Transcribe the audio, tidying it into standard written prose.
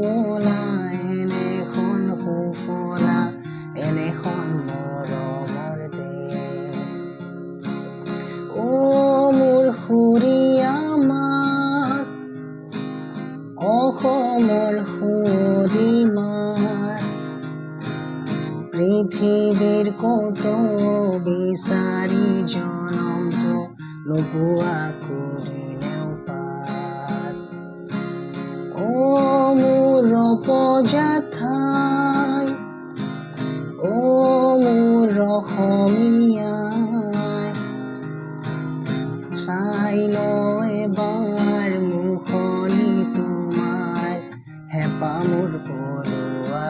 সুফলা এনেখন সুফলা এনেখন মৰমৰ দেশ। মোৰ সুৰীয়া মাত অসমৰ সুদিমাত পৃথিৱীৰ কত বিচাৰি জনমটো নোপোৱা কৰিলেও পাত। মোৰ ৰপজাঠাই মোৰ অসমীয়াই চাই ল এবাৰ মুখনি তোমাৰ হেঁপাহ মোৰ পলোৱা